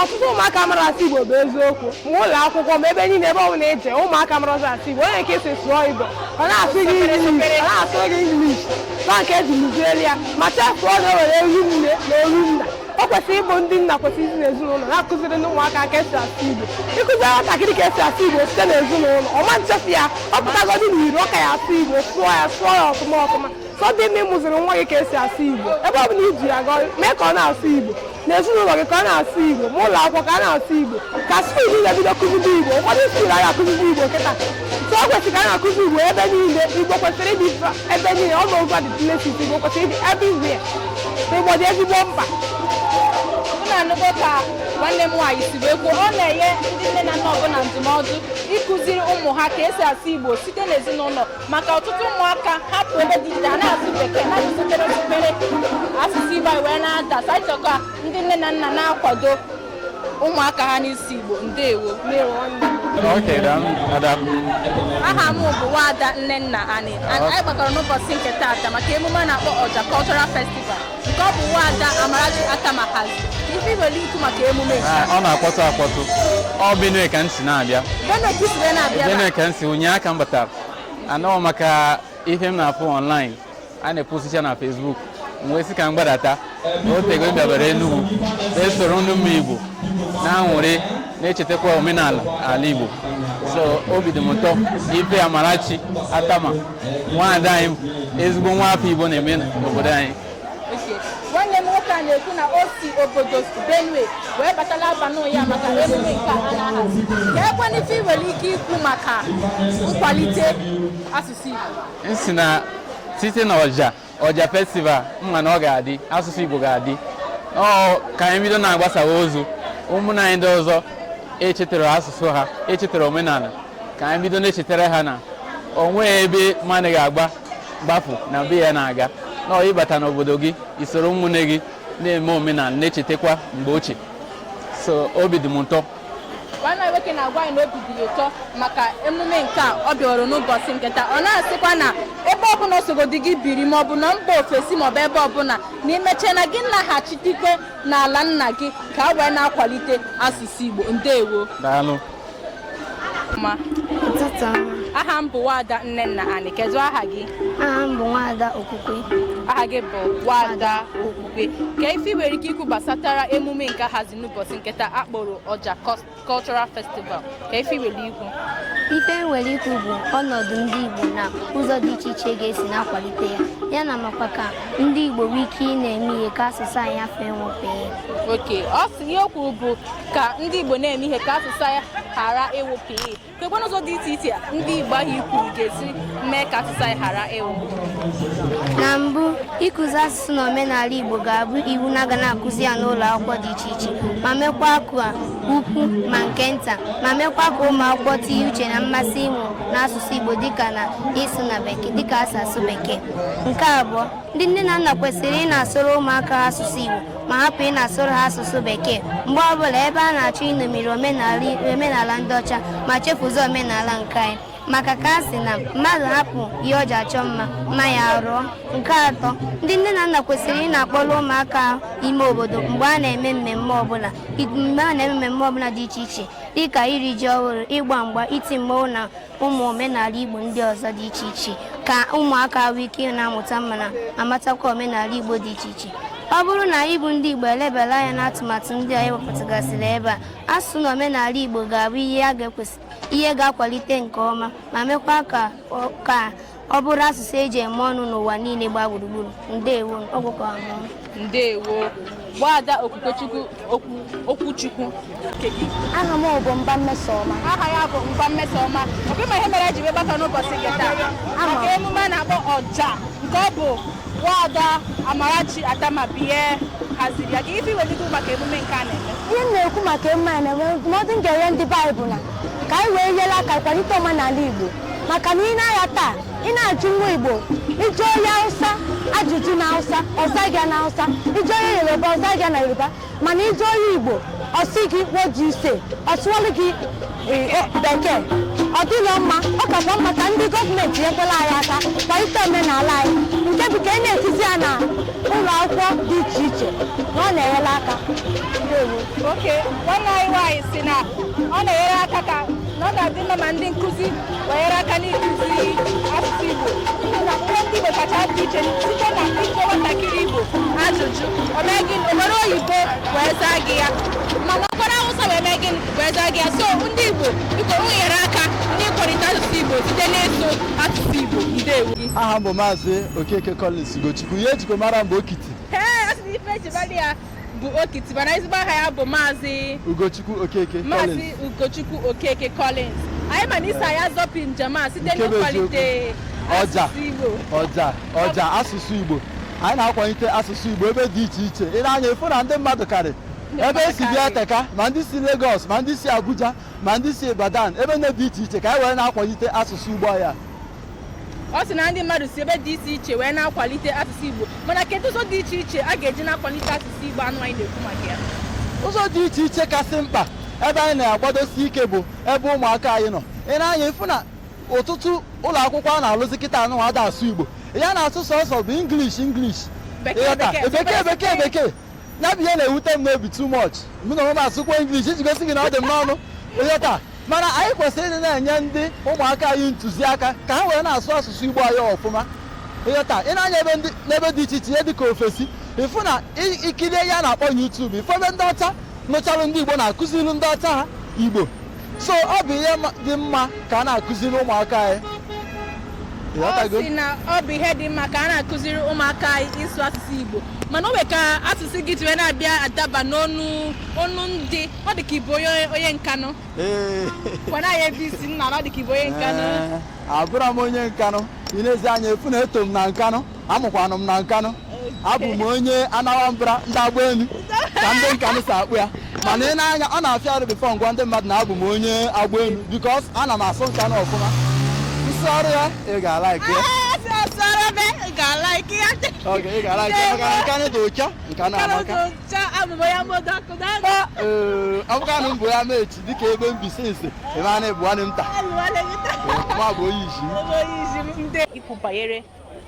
ọtụtụ ụmụaka mara asụ Igbo bụ eziokwu ma ụlọ akwụkwọ ma ebe niile ebe ọbụla eje ụmụaka mara asụ Igbo onye nke esi sụọ Igbo ọ na-asụ gị English na nke eji mụzieli ya ma chefuo na o nwere olu nne na olu nna o kwesịrị ịbụ ndị nna kwesịrị isi n'ezinụlọ na-akụziri ndị ụmụaka ka esi asụ Igbo ịkụziri nwatakịrị ka esi asụ Igbo site n'ezinụlọ ọma nchefu ya ọ pụtagodi n'iro ka ya asụ Igbo sụọ ya ọfụma sọ dị mma ịmụziri nwa gị ka esi asụ Igbo ebe ọ bụla iji ya mee ka ọ na-asụ Igbo n'ezinụlọ gị ka ọ na-asụ Igbo ma ụlọ akwụkwọ ka a na-asụ Igbo ka skuul na-ebido kụzizi Igbo ụfọdụ skuul a na-akụzizi Igbo kịta so o kwesịrị ka a na-akụzi Igbo ebe niile Igbo kwesịrị ịdị ebe niile ọ n'ụzọ dị places Igbo kwesịrị ịdị everywhere Igbo dị ezigbo mkpa na-anụgo ka nwanne m nwaanyị si wee kwuo ọ na-enye ndị nne na nna ọbụla ndụmọdụ ịkụziri ụmụ ha ka esi asụ Igbo site n'ezinụlọ maka ọtụtụ ụmụaka hapụ ebe dị iche na-asụ bekee na-asụtere asụsụ Igbo wee na-ada saịchọ ka ndị nne na nna na-akwado ụmụaka ha n'isi Igbo. Ndewo. Aha m bụ Nwaada Nnenna Ani. Anyị gbakọrọ n'ụbọchị nke taata maka emume a na-akpọ Ọja Cultural Festival nke ọ bụ Nwaada Amarachi Atama hazi. Ife iwere ikwu maka emume ọ na-akpọtụ ọ Benue ka m si na-abịa. Benue ka isi wee na-abịa. Benue ka m si ụnyaahụ ka m batara anọ maka ihe m na-afụ online a na-eposicha na Facebook wee sị ka m gbadata otego m bịabara Enugu esoro ndị mma Igbo na-anwụrị na-echetakwa omenala ala Igbo so obi dị m ụtọ ife Amarachi Atama nwaada anyị ezigbo nwa afọ Igbo na-eme n'obodo anyị. Nwanne m nwoke a na-ekwu na o si obodo Benue wee batala abalị ya maka emume nke a na-ahazi ka ekwe n'ife i nwere ike ikwu maka nkwalite asụsụ Igbo. Nsi na site na Ọja festival mma na ọ ga-adị asụsụ Igbo ga-adị ka anyị bido na-agbasawa ozu ụmụnna anyị ndị ọzọ echetara asụsụ ha echetara omenala ka anyị bido na-echetara ha na onwe ebe mmadụ ga-agba gbapụ na be ya na-aga na ịbata n'obodo gị isoro ụmụnne gị na-eme omenala na-echetakwa mgbe ochie so obi dị m ụtọ. Nwanne nwoke na-agwa anyị na obi dị ụtọ maka emume nke a ọ bịara n'ụbọchị nke taa ọ na-asịkwa na ebe ọbụla osogodi gị biri maọbụ na mba ofesi maọbụ ebe ọbụla na imecha na gị nnaghachite n'ala nna gị ka a wee na-akwalite asụsụ Igbo. Ndewo. Daalụ. Aha m bụ Nwaada Nnenna Ani. Kedu aha gị? Aha m bụ Nwaada Okwukwe. Aha gị bụ Nwaada Okwukwe. Ka ife nwere ike ikwu gbasatara emume nke hazi n'ụbọchị nke taa akpọrọ Ọja Cultural Festival ka ife nwere ikwu? Ife nwere ikwu bụ ọnọdụ ndị Igbo na ụzọ dị iche iche ga-esi na-akwalite ya na makwa ka ndị Igbo nwee ike ị na-eme ihe ka asụsụ anyị afọ enwepe. Oke, ọ sị ihe o kwuru bụ ka ndị Igbo na-eme ihe ka asụsụ anyị ghara ịwụpụ ihe. Kekwana ụzọ dị iche iche ndị Igbo ahụ ikwuru ga-esi mee ka asụsụ anyị ghara ịwụpụ? Na mbụ, ịkụzi asụsụ na omenala Igbo ga-abụ iwu na-aga na-akụzi ya n'ụlọ akwụkwọ dị iche iche ma mekwa ka ukwu ma nke nta ma mekwa ka ụmụ akwụkwọ tinye uche na mmasị ịmụ n'asụsụ Igbo dịka na ịsụ na bekee dịka asụsụ bekee. Nke abụọ, ndị nne na nna kwesịrị ị na-asụrụ ụmụaka ha asụsụ Igbo ma hapụ ị na-asụrụ ha asụsụ bekee mgbe ọbụla ebe a na-achọ ịṅomiri omenala ndị ọcha ma chefuzi omenala nke anyị maka ka a sị na mmadụ hapụ ihe ọ ji achọ mma ya rụọ. Nke atọ, ndị nne na nna kwesịrị ị na-akpọrọ ụmụaka ime obodo mgbe a na-eme mmemme ọbụla dị iche iche dịka iri ji ọhụrụ, ịgba mgba, iti mmọnwụ na ụmụ omenala Igbo ndị ọzọ dị iche iche ka ụmụaka nwee ike na-amụta mma na amatakwa omenala Igbo dị iche iche. Ọ bụrụ na ịbụ ndị Igbo elebara anya n'atụmatụ ndị a ewepụtagasịrị ebe a, asụsụ na omenala Igbo ga-abụ ihe ga-akwalite nke ọma ma mekwa ka ọ bụrụ asụsụ eji eme ọnụ n'ụwa niile gbaa gburugburu. Ndewo. Ndewo. Nwaada Okwuchukwu. Aha m bụ Mba Mmesoma. Aha ya bụ Mba Mmesoma. Ọ ma ihe mere eji wee gbakọ n'ụbọchị nke taa maka emume a na-akpọ Ọja nke ọ bụ Nwaada Amarachi Atama bie haziri ya. Ka ife nwere ikwu maka emume nke a na-eme? Ihe m na-ekwu maka emume a na-eme ndụmọdụ m ga-enye ndị Baịbụl na ka anyị wee nyere aka kwalite omenala Igbo maka na ị na-aya taa ị na-ajụ nwa Igbo ije onye Hausa ajụjụ na Hausa ọza gị na Hausa, ije onye Yoruba ọza gị na Yoruba, mana ije onye Igbo ọsị gị woji ise ọsụọlụ gị bekee. Ọ dịghị mma, ọ kakwa mma ka ndị gọọmenti ekwela anyị aka kwalite omenala anyị nke bụ ka e na-etizi ya na ụlọ akwụkwọ dị iche iche na ọ na-enyere aka. Oke, nwanne anyị nwaanyị si na ọ na-enyere aka ka na ọ ga-adị mma ma ndị nkụzi wenyere aka n'ịkụzi asụsụ Igbo na ihe ndị Igbo kacha dị iche site na ịjụ nwatakịrị Igbo ajụjụ o were oyibo wee zaa gị ya ma nwekwara Hausa wee mee gịnị wee zaa gị ya. So ndị Igbo biko nyere aka n'ịkwalite asụsụ Igbo site n'ịsụ asụsụ Igbo. Ndewo. Aha bụ Maazị Okeke Collins Ugochukwu, ihe ejikọ mara mbụ Okiti. Asụsụ ife ejibadị ya bụ Okiti mana ezigbo aha ya bụ Maazị Ugochukwu Okeke Collins. Maazị Ugochukwu Okeke Collins. Anyị ma na isa ya zọpụ njem a site n'ịkwalite asụsụ Igbo. Ọja asụsụ Igbo. Anyị na-akwalite asụsụ Igbo ebe dị iche iche. Ị na-anya efu na ndị mmadụ karị ebe esi bịa Teka ma ndị si Lagos ma ndị si Abuja ma ndị si Ibadan ebe dị iche iche ka anyị wee na-akwalite asụsụ Igbo ya. Ọ sị na ndị mmadụ si ebe dị iche iche wee na-akwalite asụsụ Igbo, mana kedu ụzọ dị iche iche a ga-eji na-akwalite asụsụ Igbo anụ anyị na-ekwu maka ya? Ụzọ dị iche iche kasị mkpa ebe anyị na-agbadosi ike bụ ebe ụmụaka anyị nọ. Ị na-anya efu na ọtụtụ ụlọ akwụkwọ a na-alụzi kịta anụ ada asụ Igbo, ya na-asụ sọsọ bụ English bekee ya bụ ihe na-ewute m n'obi too much. Mụ na onwe m asụkwa English iji gosi gị na ọ dị m n'ọnụ ịghọta. Mana anyị kwesịrị ịdị na-enye ndị ụmụaka anyị ntụziaka ka ha wee na-asụ asụsụ Igbo anyị ọfụma ịghọta. Ị na-anya n'ebe dị iche iche ihe dịka ofesi ịfụ na ikirie ya na-akpọ YouTube ifo ebe ndị ọcha nụcharụ ndị Igbo na-akụziri ndị ọcha ha Igbo. So ọ bụ ihe dị mma ka a na-akụziri ụmụaka anyị. Ọ sị na ọ bụ ihe dị mma ka a na-akụziri ụmụaka anyị ịsụ asụsụ Igbo, mana o nwere ka asụsụ gị ji wee na-abịa adaba n'ọnụ ndị ọ dị ka Igbo onye Nkanụ. Kwana anyị ebe isi nna ọ dị ka Igbo onye Nkanụ. Abụrụ m onye Nkanụ, ị na-ezi anya efu na eto m na Nkanụ, amụkwanụ m na Nkanụ. Abụ m onye Anambra ndị agba elu ka ndị Nkanụ si akpụ ya, mana ị na-anya ọ na-afịa arụ bifọ ngwa ndị mmadụ na abụ m onye agba elu bikos ana m asụ Nkanụ ọfụma. Ọrụ ya ị ga-alaiki ya. Ị ga-alaiki ya maka Nkanụ dị ụcha Nkanụ amaka. Abụkanụ mbụ ya mechi dịka ebe mbise ise ebe a na-ebu nwanne m taa. Ma bụ onye isi. Ikwu banyere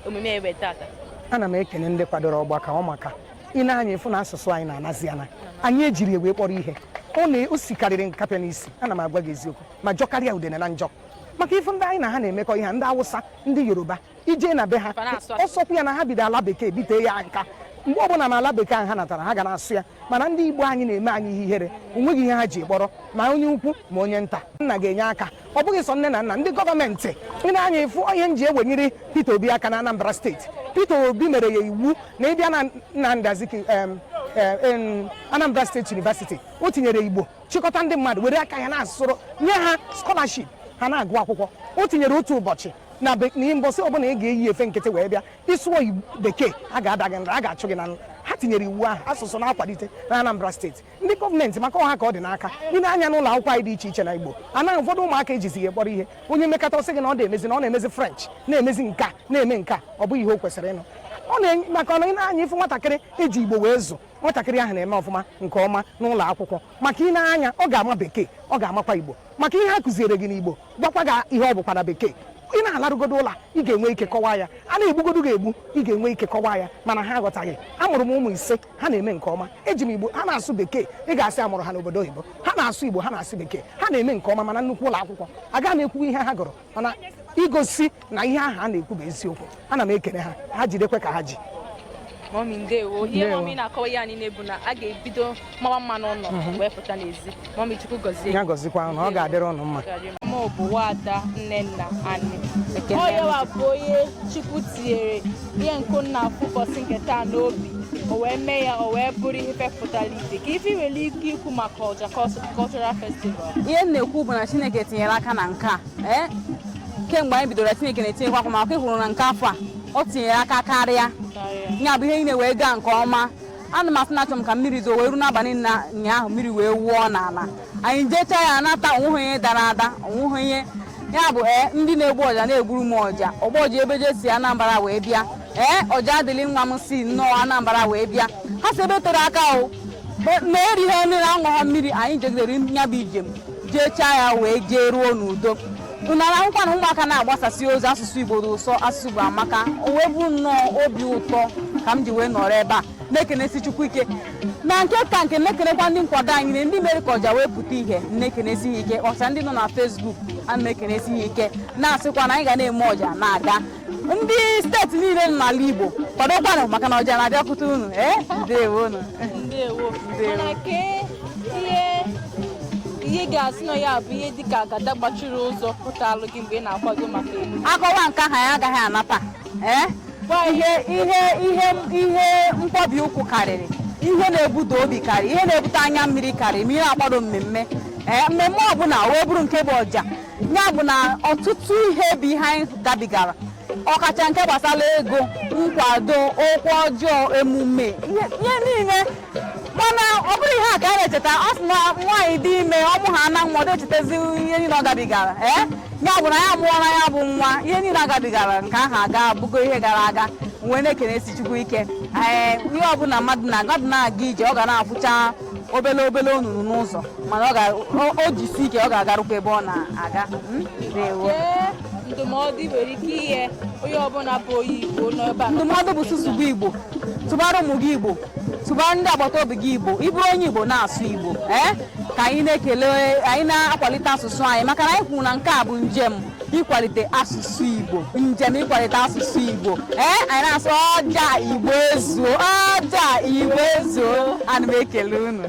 omume ebe tata. Ana m ekene ndị kwadoro ọgbakọ ọmaka ị na-anya efu na asụsụ anyị na-anazi ana anyị ejiri ewe kpọrọ ihe o sikarịrị nkapịa n'isi. Ana m agwa gị eziokwu ma jọkarịa udene na njọ maka ife ndị anyị na ha na-emekọ ihe ndị Awụsa ndị Yoruba ije na be ha ọsọkwu ya na ha bido ala bekee bite ya nka mgbe ọbụla ma ala bekee ahụ ha natara ha ga na-asụ ya, mana ndị Igbo anyị na-eme anyị ihe ihere onweghị ihe ha ji kpọrọ ma onye ukwu ma onye nta. Nna ga-enye aka, ọ bụghị sọ nne na nna, ndị gọọmenti ị na-anya efu ihe nji ewenyere Peter Obi aka na Anambra steeti. Peter Obi mere ya iwu na ịbịa na Nnamdi Azikiwe Anambra State University o tinyere Igbo chịkọta ndị mmadụ were aka ya na-asụrụ nye ha scholarship ha na-agụ akwụkwọ. O tinyere otu ụbọchị na mbọsị ọbụla ị ga-eyi efe nkịtị wee bịa ịsụọ bekee a ga-ada gị nra, a ga-achụ gị na nrụ. Ha tinyere iwu ahụ asụsụ na-akwalite na Anambra steeti. Ndị gọọmenti maka ọha ka ọ dị n'aka ị na-anya n'ụlọ akwụkwọ anyị dị iche iche na Igbo anaghị ụfọdụ ụmụaka ejizi ya kpọrọ ihe. Onye mmekọta ọsị gị na ọ na-emezi na ọ na-emezi French na-emezi nka na-eme nka ọ bụghị ihe o kwesịrị ịnụ. Maka na ị na-anya ife nwatakịrị eji Igbo wee zụ nwatakịrị ahụ na-eme ọfụma nke ọma n'ụlọ akwụkwọ maka ị na-anya ọ ga-ama bekee ọ ga-amakwa Igbo maka ihe a kụziere gị n'Igbo gwakwa gị ihe ọ bụkwa na bekee. Ị na-alarugodo ụlọ ị ga-enwe ike kọwaa ya, a na-egbugodo ga-egbu ị ga-enwe ike kọwaa ya, mana ha aghọtaghị. Amụrụ m ụmụ ise ha na-eme nke ọma eji m Igbo ha na-asụ bekee ị ga-asị amụrụ ha n'obodo oyibo, ha na-asụ Igbo ha na-asụ bekee ha na-eme nke ọma mana nnukwu ụlọ akwụkwọ agaghị na-ekwu ihe ha gụrụ mana igosi na ihe ahụ a na-ekwu bụ eziokwu. Ana m ekele ha, ha jidekwe ka ha ji. Mọmi ndewo. Ihe mọmi na-akọwa ya niile bụ na a ga-ebido mawa mma n'ụlọ wee pụta n'ezi. Mọmi Chukwu gọzie. Ya gọzikwa na ọ ga-adịrị ụnụ mma. Mama bụ Wada Nnenna Ani. Onye wa bụ onye Chukwu tinyere ihe nkụ na ụbọchị nke taa n'obi o wee mee ya o wee bụrụ ihe fepụtara ibe ka ife nwere ike ikwu maka Ọja Cultural Festival. Ihe na-ekwu bụ na Chineke tinyere aka na nke a kemgbe anyị bidoro Chineke na-etinyekwa aka maka ịhụrụ na nke afọ a ọ tinyere aka karịa ya bụ ihe niile wee gaa nke ọma. Ana m asị na achọ m ka mmiri zoo wee ruo n'abalị ụnyaahụ mmiri wee wụọ n'ala anyị jechaa ya anata onweghị onye dara ada onweghị onye ya bụ ndị na-egbu ọja na-egburu m ọja ọgbọji ebe je si Anambra wee bịa ọja adịlị nwa m si nnọọ Anambra wee bịa ha si ebe tere aka o ma erighị nri na aṅụghọ mmiri anyị jegidere ya bụ ijem jee chaa ya wee jee ruo n'udo unara akwụkwọ na ụmụaka na-agbasasị ozi asụsụ Igbo dị ụsọ asụsụ Igbo amaka o wee bụ nnọọ obi ụtọ ka m ji wee nọrọ ebe a na-ekenesi Chukwu ike na nke ka nke na-ekenekwa ndị nkwado anyị na ndị mere ka ọja wee pụta ihe na-ekenesi ike ọcha ndị nọ na Facebook a na-ekenesi ike na-asịkwa na anyị ga na-eme ọja na-aga ndị steeti niile nọ n'ala Igbo kwadokwanụ maka na ọja na-abịakwute unu ndewo ihe ga-asị na ya bụ ihe dịka agada gbachiri ụzọ pụtalụ gị mgbe ị na-akwado maka emume akọwa nke ahụ ya agaghị anata ihe mkpọbi ụkwụ karịrị ihe na-ebuda obi karịrị ihe na-ebute anya mmiri karịrị ma ị na-akwado mmemme ọbụla wee bụrụ nke bụ ọja ya bụ na ọtụtụ ihe bụ ihe anyị gabigara ọkacha nke gbasara ego nkwado okwu ọjọọ emume ihe niile mana ọ bụrụ ihe a ka a na-echeta ọ sị na nwaanyị dị ime ọmụ ha na nwa echetazi ihe niile ọ gabigara ya bụ na ya mụọra ya bụ nwa ihe niile agabigara nke ahụ aga bụgo ihe gara aga wee na-ekenesi Chukwu ike ihe ọbụla mmadụ na-aga ije ọ ga na-afụcha obele onunu n'ụzọ mana o jisi ike ọ ga-agarụkwa ebe ọ na-aga ndụmọdụ nwere ike ihe onye ọbụla bụ onye Igbo nọ ebe a ndụmọdụ bụ sụsụgbu Igbo tụbara ụmụ gị Igbo tụbara ndị agbata obi gị Igbo ịbụrụ onye Igbo na-asụ Igbo ka anyị na-ekele anyị na-akwalite asụsụ anyị maka na anyị kwuru na nke a bụ njem ịkwalite asụsụ Igbo njem ịkwalite asụsụ Igbo anyị na-asụ ọja Igbo ezuo ana m ekele unu